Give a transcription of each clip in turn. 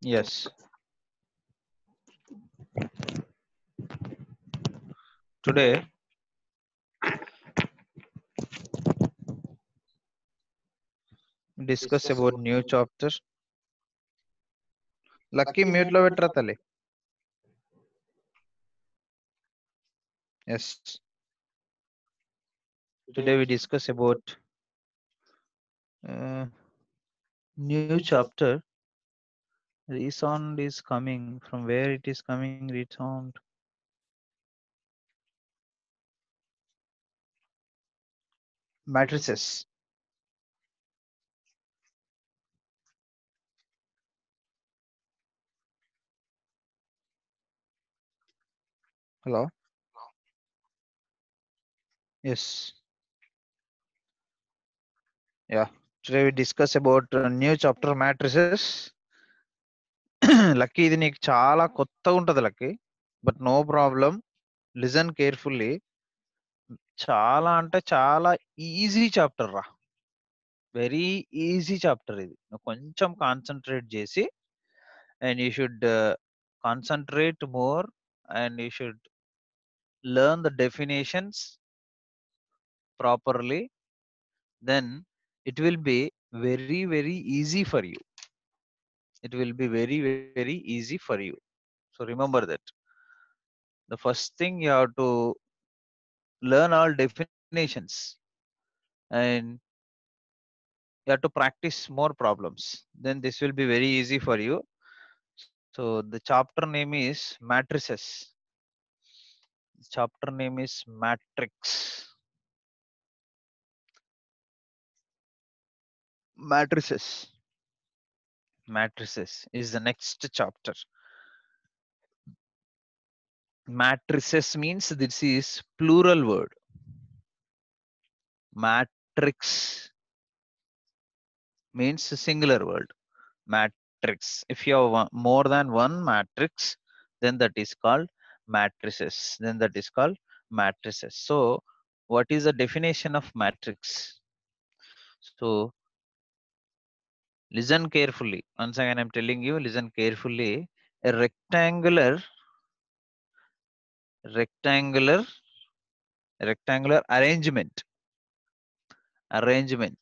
Yes. Today, discuss about new chapter. Lucky mute lo vetra tali. Yes. Today we discuss about uh, new chapter. Resound is coming. From where it is coming? Resound. Matrices. Hello. Yes. Yeah. Today we discuss about new chapter matrices. Lucky ఇది నీకు చాలా కొత్తగా ఉంటది Lucky, but no problem. Listen carefully. చాలా అంటే చాలా easy chapter రా, very easy chapter ఇది. నువ్వు కొంచెం కాన్సన్ట్రేట్ చేసి, and you should concentrate more, and you should learn the definitions properly, then it will be very very easy for you. It will be very very easy for you. So remember that the first thing you have to learn all definitions, and you have to practice more problems, then this will be very easy for you. So the chapter name is matrices. The chapter name is matrix. Matrices. Matrices is the next chapter. Matrices means this is plural word. Matrix means singular word. Matrix. If you have more than one matrix, then that is called matrices. Then that is called matrices. So what is the definition of matrix? So listen carefully. Once again, I'm telling you, listen carefully. A rectangular arrangement. Arrangement.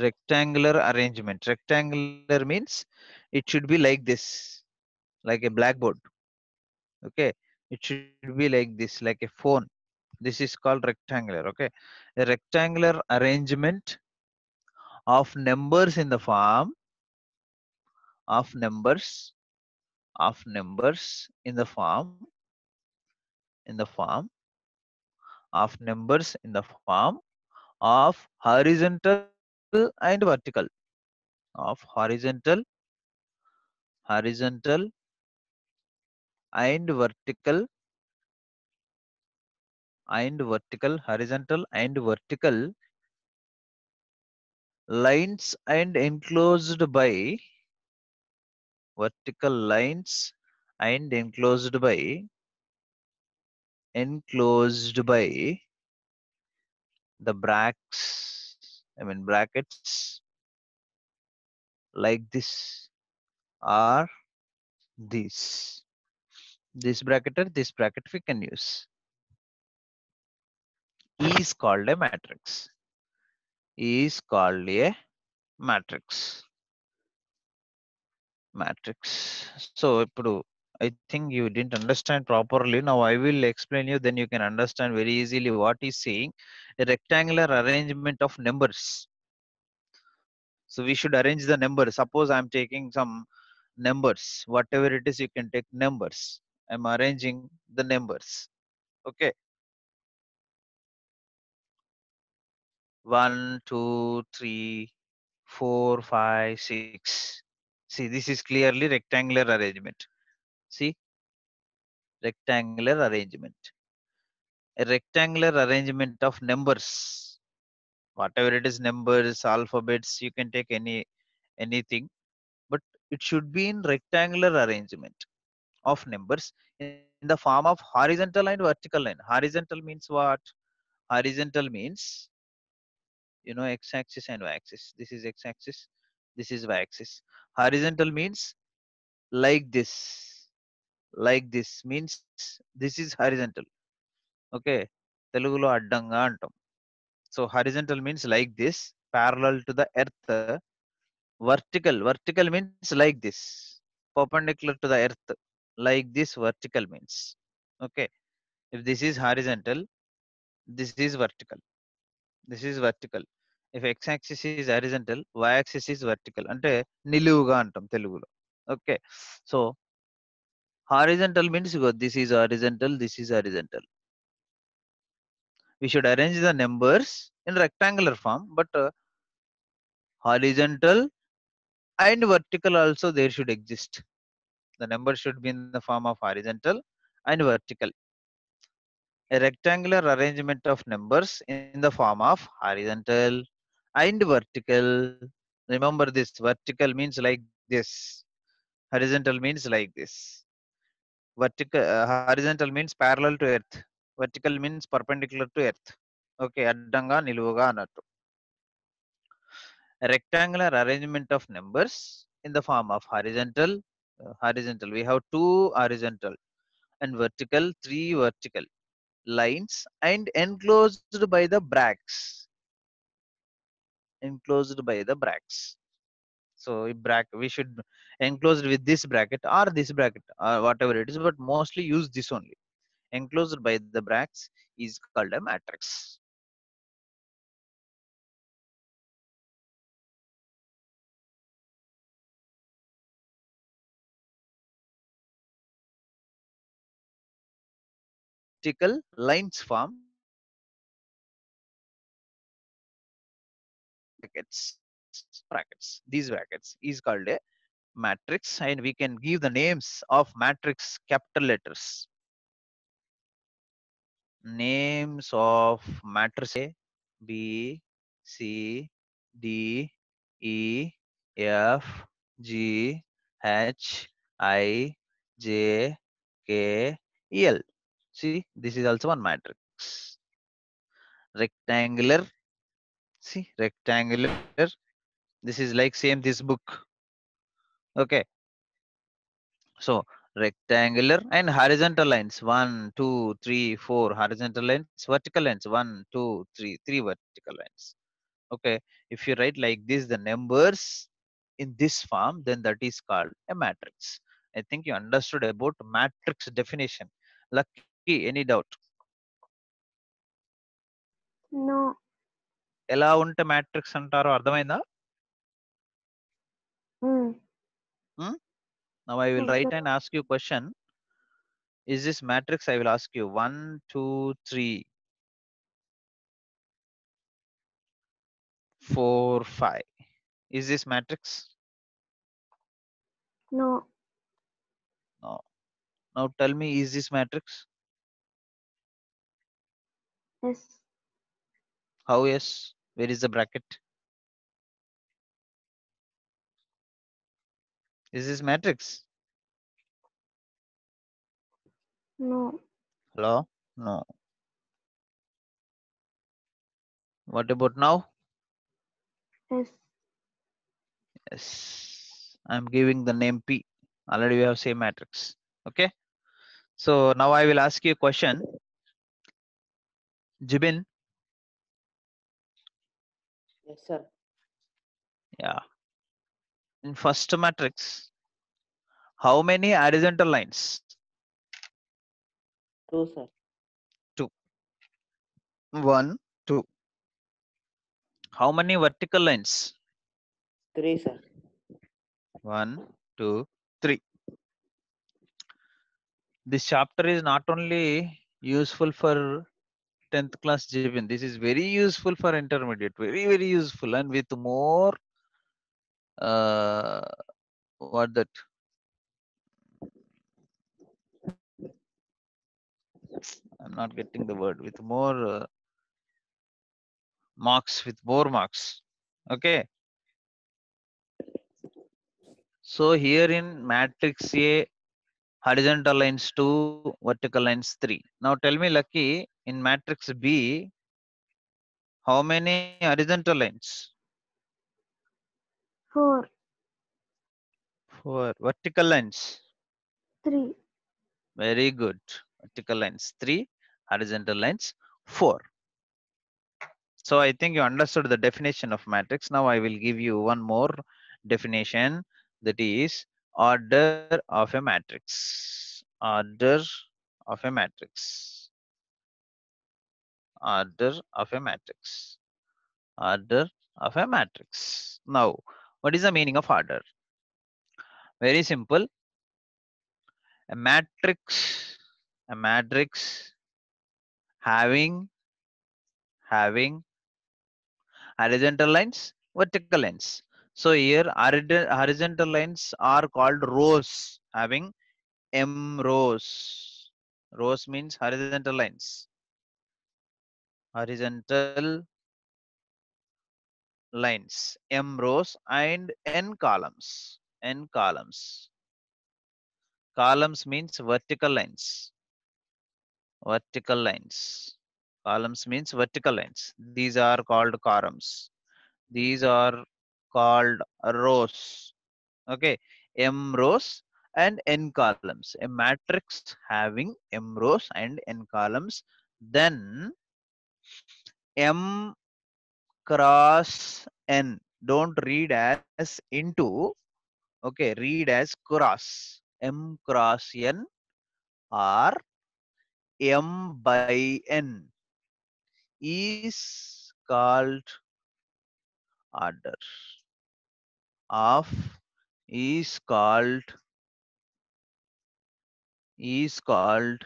Rectangular arrangement. Rectangular means it should be like this, like a blackboard. Okay, it should be like this, like a phone. This is called rectangular. Okay, a rectangular arrangement of numbers in the form of numbers in the form of numbers in the form of horizontal and vertical, of horizontal and horizontal and vertical lines, and vertical lines and enclosed by the brackets like this, or this bracket we can use, is called a matrix. Is called a matrix. So I think you didn't understand properly. Now I will explain you, then you can understand very easily what is saying. A rectangular arrangement of numbers. So we should arrange the numbers. Suppose I'm taking some numbers, whatever it is, you can take numbers. I'm arranging the numbers. Okay, 1 2 3 4 5 6. See, this is clearly rectangular arrangement. See, rectangular arrangement. A rectangular arrangement of numbers, whatever it is, numbers, alphabets, you can take anything, but it should be in rectangular arrangement of numbers in the form of horizontal and vertical line. Horizontal means what? Horizontal means, x-axis and y-axis. This is x-axis, This is y-axis. Horizontal means like this. Like this means this is horizontal. Okay. Telugulo addanga antam. So horizontal means like this, parallel to the earth. Vertical means like this, perpendicular to the earth. Like this vertical means. Okay. If this is horizontal, this is vertical. This is vertical. If x-axis is horizontal, y-axis is vertical. అంటే నిలువుగా అంటాం తెలుగులో. Okay. So horizontal means this is horizontal, this is horizontal. We should arrange the numbers in rectangular form, but horizontal and vertical also there should exist. The number should be in the form of horizontal and vertical. A rectangular arrangement of numbers in the form of horizontal and vertical. Remember this, vertical means like this, horizontal means like this. Horizontal means parallel to earth, vertical means perpendicular to earth. Okay, addanga niluvuga anattu. A rectangular arrangement of numbers in the form of horizontal. Horizontal, we have two horizontal and vertical, three vertical lines and enclosed by the bracts. Enclosed by the bracts. So we should enclosed with this bracket or this bracket or whatever it is, but mostly use this only. Enclosed by the bracts is called a matrix. Vertical lines form brackets. These brackets is called a matrix, and we can give the names of matrix capital letters. Names of matrix A, B, C, D, E, F, G, H, I, J, K, L. See, this is also one matrix. Rectangular. See, rectangular. This is like same this book. Okay. So rectangular and horizontal lines 1, 2, 3, 4 horizontal lines, vertical lines 1, 2, 3, 3 vertical lines. Okay, if you write like this the numbers in this form, then that is called a matrix. I think you understood about matrix definition. Lucky, any doubt? No. ఎలా ఉంటే matrix అంటారో అర్థమైందా? Now I will write and ask you question. Is this matrix? I will ask you 1, 2, 3, 4, 5. Is this matrix? No. No. Now tell me, is this matrix? Yes. How yes? Where is the bracket? Is this matrix? No. Hello? No. What about now? Yes. Yes. I'm giving the name P. Already we have same matrix. Okay. So now I will ask you a question. Jibin. Yes, sir. Yeah. In first matrix, how many horizontal lines? 2, sir. 2. 1, 2. How many vertical lines? 3, sir. 1, 2, 3. This chapter is not only useful for 10th class Jibin. This is very useful for intermediate. Very, very useful. And with more, what that? I'm not getting the word. With more marks, with more marks. Okay. So here in matrix A, horizontal lines 2, vertical lines 3. Now tell me, Lucky, in matrix B, how many horizontal lines? 4, 4. Vertical lines. 3, Very good. Vertical lines 3. Horizontal lines 4. So I think you understood the definition of matrix. Now I will give you one more definition, that is order of a matrix. Order of a matrix. Order of a matrix. Order of a matrix. Now, what is the meaning of order? Very simple. A matrix, a matrix having horizontal lines, vertical lines. So here horizontal lines are called rows, having m rows. Rows means horizontal lines. Horizontal lines, m rows and n columns. N columns. Columns means vertical lines. Vertical lines. Columns means vertical lines. These are called columns. These are called rows. Okay, m rows and n columns. A matrix having m rows and n columns, then m cross n. Don't read as into. Okay, read as cross. M cross n or m by n is called order of, is called is called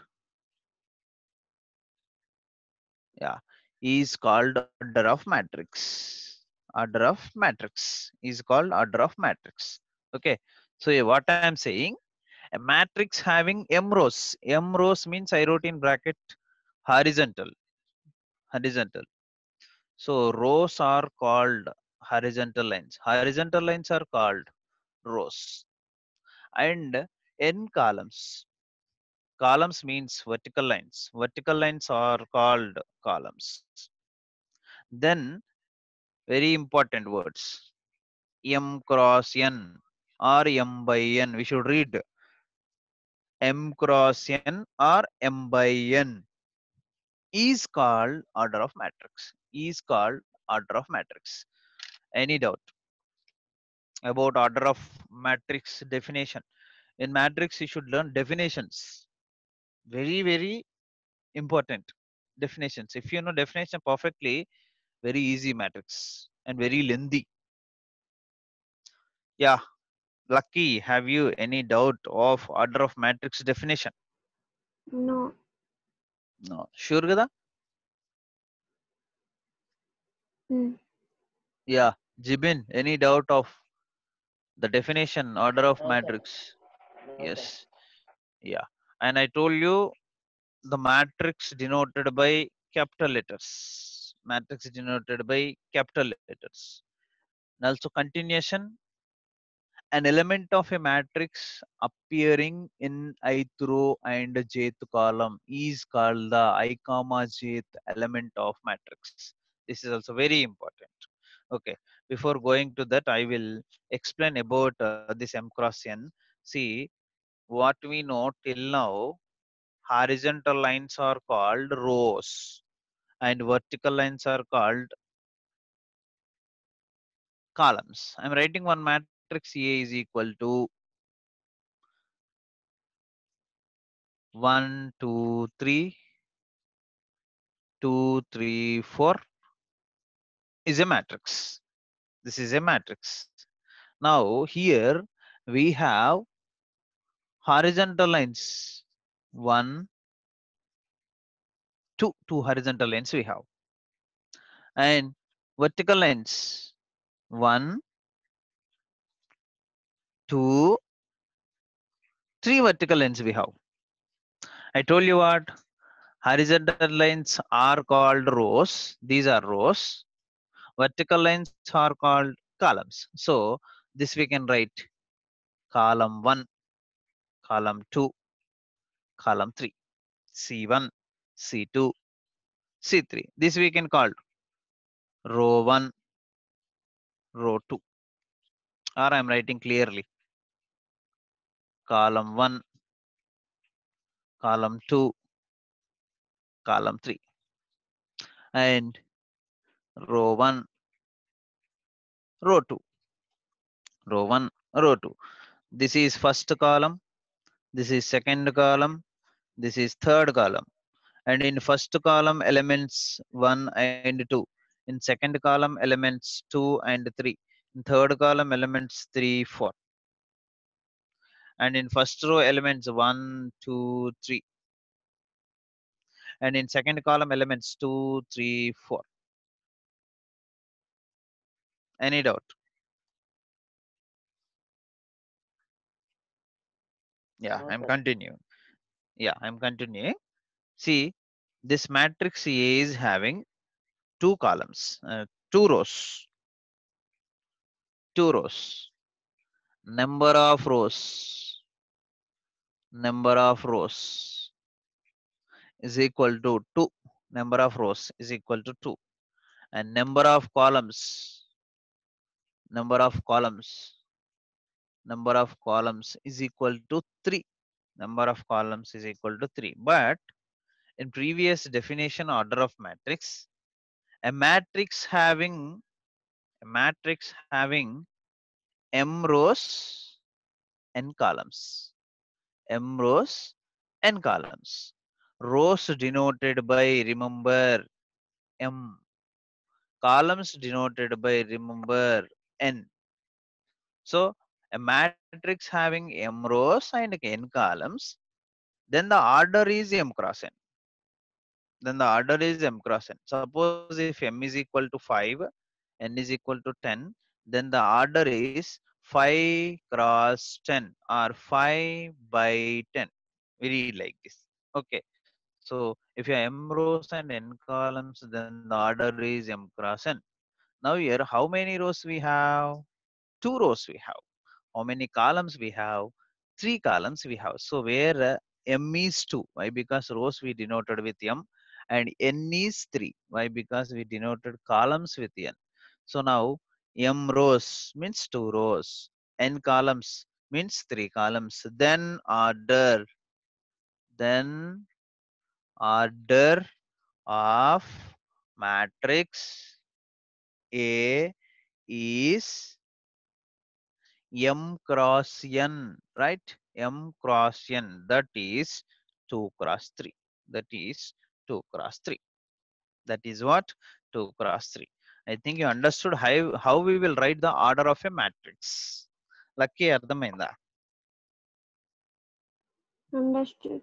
yeah, is called order of matrix. Order of matrix is called order of matrix. Okay, so what I am saying, a matrix having m rows. M rows means I wrote in bracket horizontal. Horizontal. So rows are called horizontal lines. Horizontal lines are called rows. And n columns. Columns means vertical lines. Vertical lines are called columns. Then very important words, m cross n or m by n. We should read m cross n or m by n is called order of matrix. Is called order of matrix. Any doubt about order of matrix definition? In matrix, you should learn definitions. Very, very important definitions. If you know definition perfectly, very easy matrix and very lengthy. Yeah, Lucky, have you any doubt of order of matrix definition? no, No. Sure kada? mm, Yeah. Jibin, any doubt of the definition order of No, sir. matrix? No, sir. Yes. Yeah. And I told you the matrix denoted by capital letters. Matrix denoted by capital letters. And also continuation, an element of a matrix appearing in ith row and jth column is called the I comma jth element of matrix. This is also very important. Okay, before going to that, I will explain about this m cross n. See, what we know till now, horizontal lines are called rows and vertical lines are called columns. I'm writing one matrix A is equal to 1, 2, 3, 2, 3, 4 is a matrix. This is a matrix. Now here we have horizontal lines. 1, 2, two horizontal lines we have. And vertical lines. 1, 2, 3 vertical lines we have. I told you what? Horizontal lines are called rows. These are rows. Vertical lines are called columns. So this we can write column 1, column 2, column 3, C1, C2, C3. This we can call row 1, row 2. or I'm writing clearly. Column 1, column 2, column 3, and row 1, row 2, row 1, row 2. This is first column, this is second column, this is third column. And in first column elements 1 and 2. In second column elements 2 and 3. In third column elements 3, 4. And in first row elements 1, 2, 3. And in second column elements 2, 3, 4. Any doubt? Yeah, No, I'm sir. continuing. Yeah, I'm continuing. See, this matrix A is having two columns, two rows, two rows. Number of rows is equal to 2. Number of rows is equal to 2. And number of columns, number of columns is equal to 3. Number of columns is equal to 3. But in previous definition order of matrix, a matrix having m rows, n columns. M rows, n columns. Rows denoted by, remember, m. Columns denoted by, remember, n. So a matrix having m rows and n columns, then the order is m cross n. Then the order is m cross n. Suppose if m is equal to 5, n is equal to 10, then the order is 5 cross 10 or 5 by 10. We read like this. Okay. So if you have m rows and n columns, then the order is m cross n. Now here, how many rows we have? Two rows we have. How many columns we have? Three columns we have. So where m is 2. Why? Because rows we denoted with m, and n is 3. Why? Because we denoted columns with n. So now m rows means 2 rows. N columns means 3 columns. Then order of matrix A is m cross n, right? M cross n, that is 2 cross 3. That is 2 cross 3. That is what? 2 cross 3. I think you understood how we will write the order of a matrix. Lucky అర్థమైందా? Understood.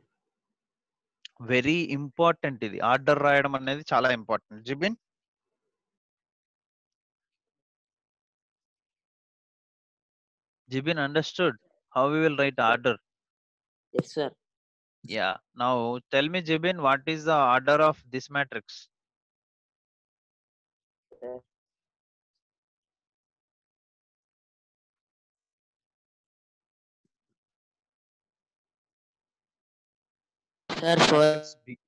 Very important ఇది. Order రాయడం అనేది చాలా important. Jibin, understood how we will write order? Yes, sir. Yeah. Now tell me, Jibin, what is the order of this matrix? Sir, sir, Matrix B.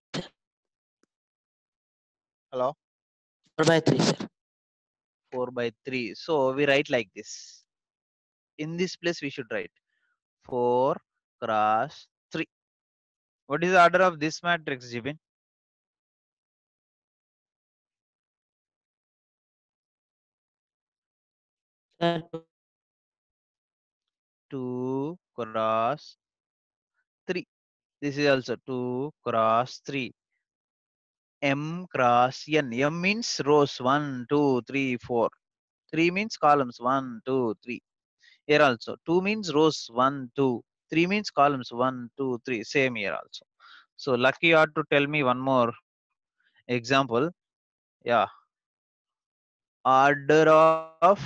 Hello? 4/3, sir. 4 by 3. So we write like this. In this place we should write 4 cross 3. What is the order of this matrix, Jibin? Sir, 2 cross 3. This is also 2 cross 3. M cross n. M means rows 1, 2, 3, 4. 3 means columns 1, 2, 3. Here also 2 means rows 1, 2. 3 means columns 1, 2, 3. Same here also. So Lucky you ought to tell me one more example. Yeah. Order of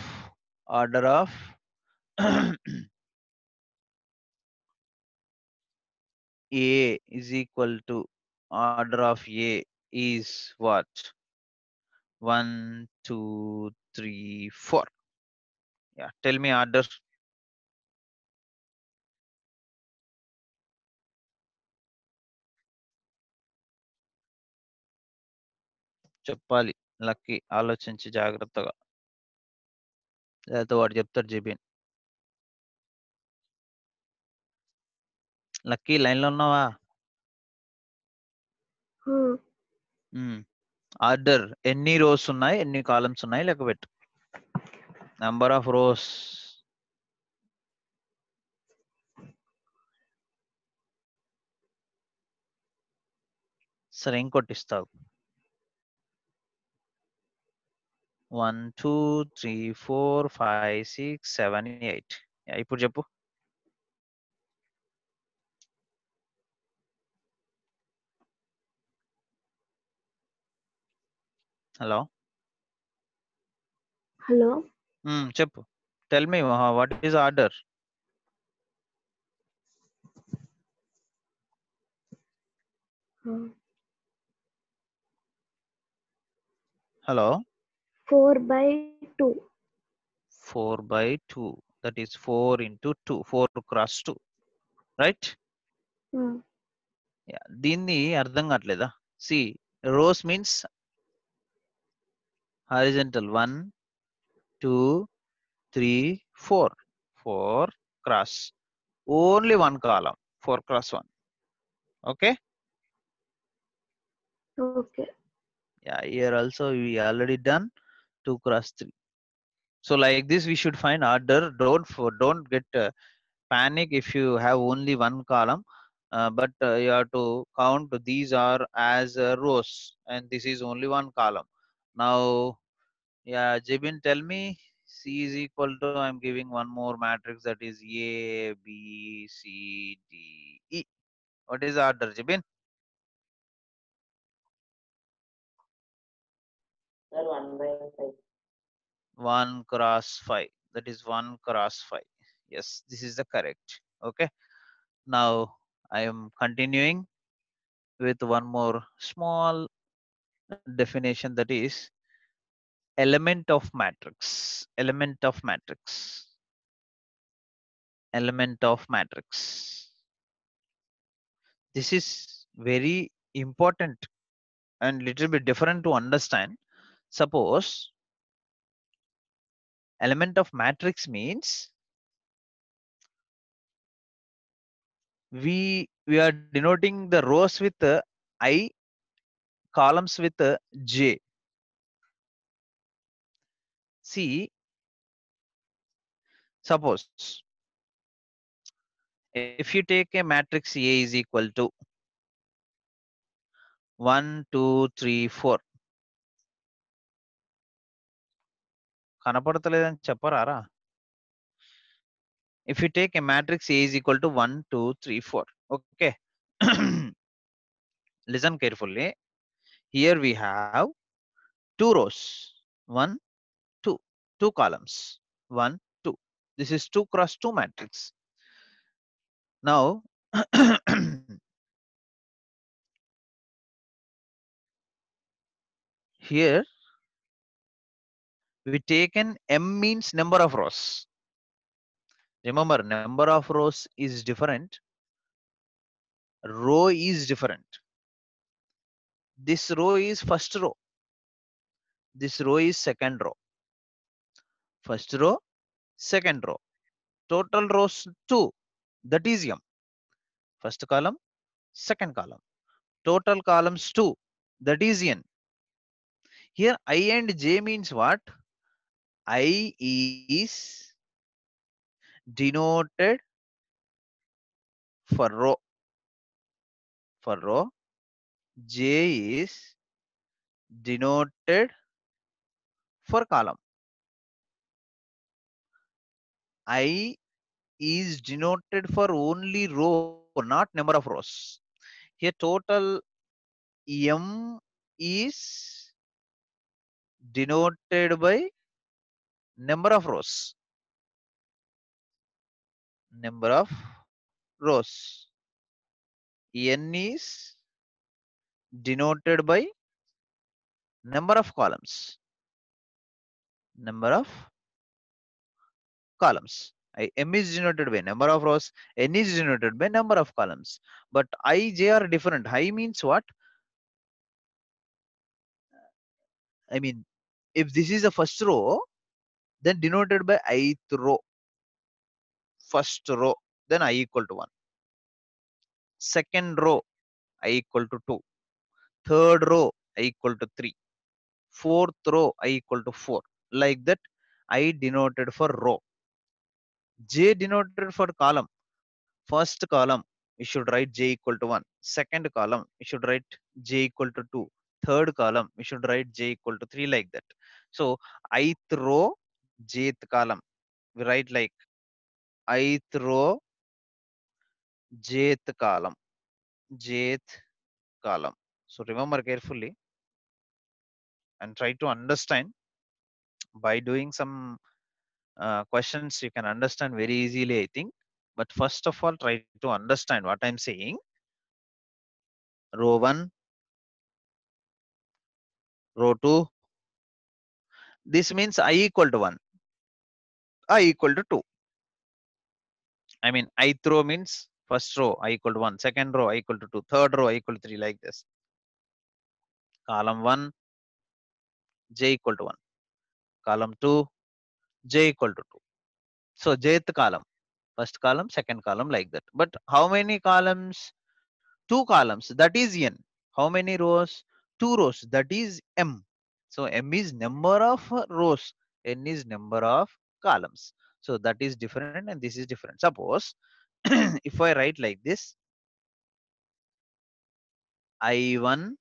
A is equal to order of A is what? 1, 2, 3, 4. Yeah, tell me order. చెప్పాలి lucky ఆలోచించి జాగ్రత్తగా. లేకపోతే వాడు చెప్తాడు Jibin. Lucky లైన్లో ఉన్నావా? Order ఎన్ని rose ఉన్నాయి, ఎన్ని కాలమ్స్ ఉన్నాయి లెక్క పెట్టు. Number of rose. సరే ఇంకోటి ఇస్తావు. 1 2 3 4 5 6 7 8. ఇప్పుడు చెప్పు. హలో హలో చెప్పు. Tell me what is order. Hello 4/2. 4/2. That is 4 into 2. 4 cross 2. Right? దీన్ని అర్థం కావట్లేదా? See, rows means horizontal. 1 2 3 4. 4 cross. Only one column. 4 cross 1. Okay? Okay. Yeah, here also we already done 2 cross 3. So like this we should find order. Don't get panic if you have only one column, but you have to count these are as rows and this is only one column. Now yeah, Jibin, tell me. C is equal to, I'm giving one more matrix, that is A B C D E. What is order, Jibin? Sir, 1/5. 1 cross 5. That is 1 cross 5. Yes, this is the correct. Okay, now I am continuing with one more small definition, that is element of matrix. Element of matrix. Element of matrix. This is very important and little bit different to understand. Suppose element of matrix means we are denoting the rows with I, columns with J. See, suppose if you take a matrix A is equal to 1 2 3 4. కనపడతలేదని చెప్పరారా? If you take a matrix A is equal to 1 2 3 4. Okay. Listen carefully. Here we have 2 rows. 1 2. 2 columns. 1 2. This is 2 cross 2 matrix. Now here we taken M means number of rows. Remember, number of rows is different. Row is different. This row is first row. This row is second row. First row, second row. Total rows 2. That is M. First column, second column. Total columns 2. That is N. Here I and J means what? I is denoted for row. For row. J is denoted for column. I is denoted for only row, not number of rows. Here total M is denoted by number of rows. Number of rows. N is denoted by number of columns. Number of columns. M is denoted by number of rows. N is denoted by number of columns. But I, J are different. I means what? I mean, if this is the first row, then denoted by ith row. First row, then I equal to 1. second row I equal to 2, third row I equal to 3, fourth row I equal to 4. Like that, I denoted for row. J denoted for column. First column, you should write j equal to 1. Second column, you should write j equal to 2. Third column, you should write j equal to 3, like that. So ith row, jth column. We write like ith row, jth column, jth column. So remember carefully and try to understand. By doing some questions, you can understand very easily, I think. But first of all, try to understand what I'm saying. Row 1, row 2. This means I equal to 1, I equal to 2. I mean, ith row means first row I equal to 1, second row I equal to 2, third row I equal to 3, like this. Column 1, j equal to 1. Column 2, j equal to 2. So jth column, first column, second column, like that. But how many columns? 2 columns, that is n. How many rows? 2 rows, that is m. So m is number of rows, n is number of columns. So that is different and this is different. Suppose if I write like this, I1,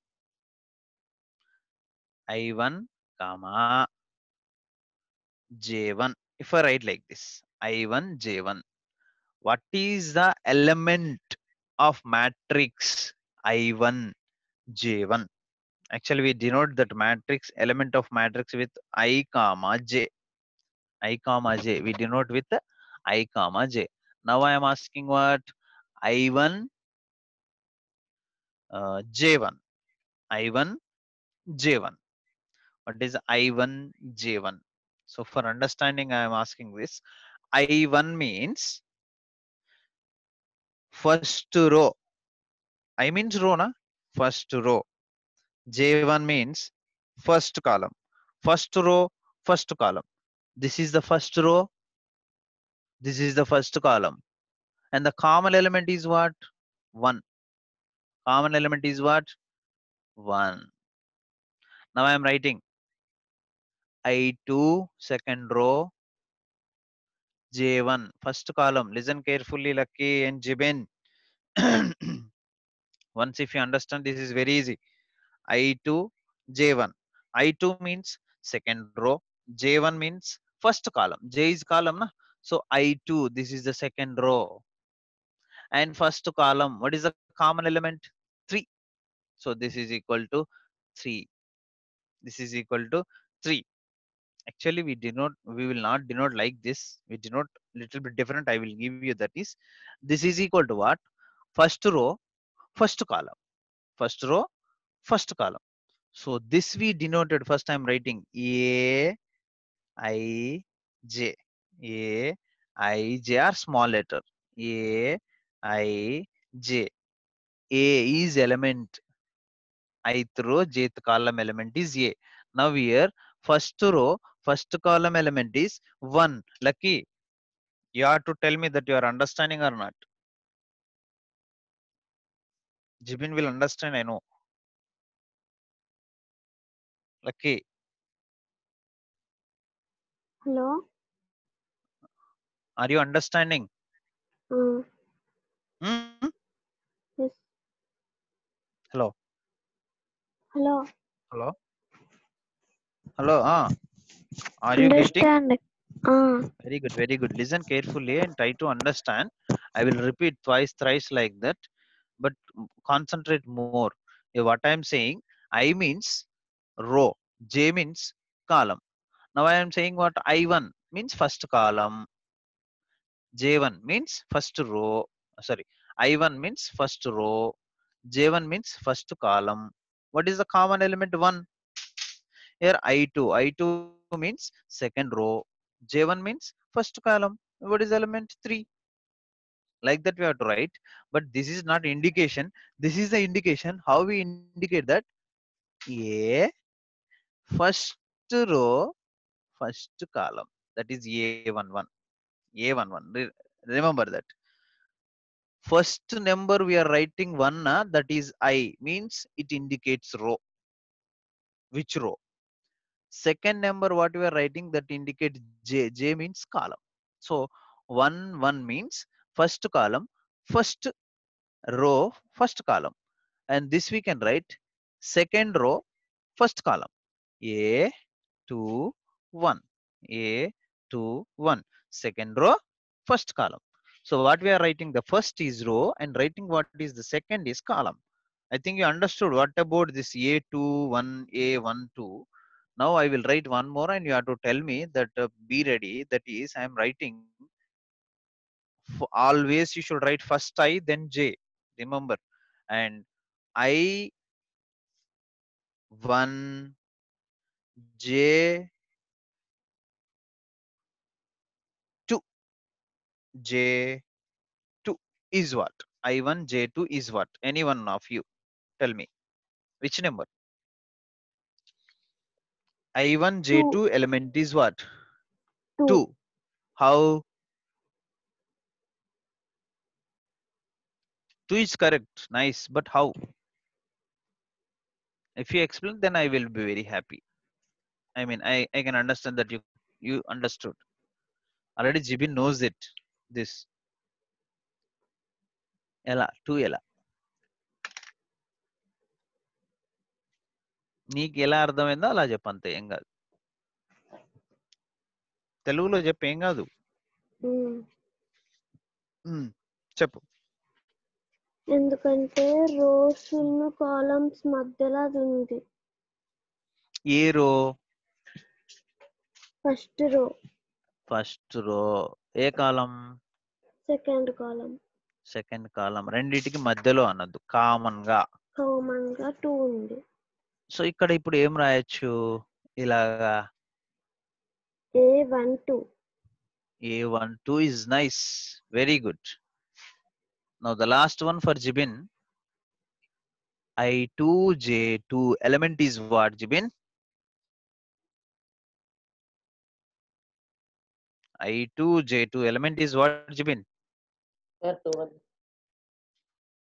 I1, comma, J1. If I write like this, I1, J1, what is the element of matrix I1, J1? Actually, we denote that matrix, element of matrix with I comma J. I comma J. We denote with I comma J. Now I am asking what? I1, J1. I1, J1. What is I1, J1? So for understanding, I am asking this. I1 means first row. I means row, na? First row. J1 means first column. First row, first column. This is the first row. This is the first column. And the common element is what? 1. Common element is what? 1. Now I am writing I2, second row, J1, first column. Listen carefully, Lucky and Jibin. Once if you understand, this is very easy. I2, J1. I2 means second row. J1 means first column. J is column, na? So I2, this is the second row. And first column, what is the common element? 3. So this is equal to 3. This is equal to 3. Actually, we will not denote like this. We denote little bit different. I will give you that is, this is equal to what? First row, first column. First row, first column. So this we denoted, first I'm writing A, I, J. A, I, J are small letter. A, I, J. A is element. Ith row, jth column element is A. Now here, first row, first column element is 1. Lucky, you have to tell me that you are understanding or not. Jibin will understand, I know. Lucky, Hello. are you understanding? Hmm? Yes. Hello, Hello. hello, hello. Are you getting? Understand. Very good, very good. Listen carefully and try to understand. I will repeat twice, thrice like that, but concentrate more. What I am saying, I means row, J means column. Now I am saying what? I1 means first column, J1 means first row. Sorry, I1 means first row, J1 means first column. What is the common element? 1. Here I2 means second row, J1 means first column. What is element? 3. Like that we have to write. But this is not indication. This is the indication. How we indicate that? A, first row, first column. That is A11. A11. Remember that. First number we are writing 1, that is I, means it indicates row. Which row? Second number what we are writing, that indicates J. J means column. So 1 1 means first column, first row, first column. And this we can write second row, first column. A 2 1. A 2 1. Second row, first column. So what we are writing, the first is row, and writing what is the second is column. I think you understood. What about this A2 1 A1 2? Now I will write one more, and you have to tell me that be ready. That is, I am writing. Always you should write first I, then J. Remember, and I 1 J 2 J 2 is what? I1 J2 is what? Any one of you tell me which number? I1 2. J2 element is what? 2. 2. How? 2 is correct. Nice. But how? If you explain, then I will be very happy. I mean, I can understand that you understood. Already Jibin knows it. This. ఎలా 2 ఎలా నీకు ఎలా అర్థమైందో అలా చెప్పు, అంతే, ఏం కాదు. తెలుగులో చెప్పు, ఏం కాదు. చెప్పు. ఎందుకంటే రోస్ కాలమ్స్ మధ్యలో అది ఉంది. ఏ రో? First row. First row. ఏ కాలం? Second column. Second column. రెండిటికి మధ్యలో అన్నది కామన్ గా. కామన్ గా 2 ఉంది. సో ఇక్కడ ఇప్పుడు ఏం రాయొచ్చు? ఇలాగా A12. A12 is nice. Very good. Now the last one for Jibin. I2J2 element is what, Jibin? I2J2 element is what, Jibin? Sir, 12.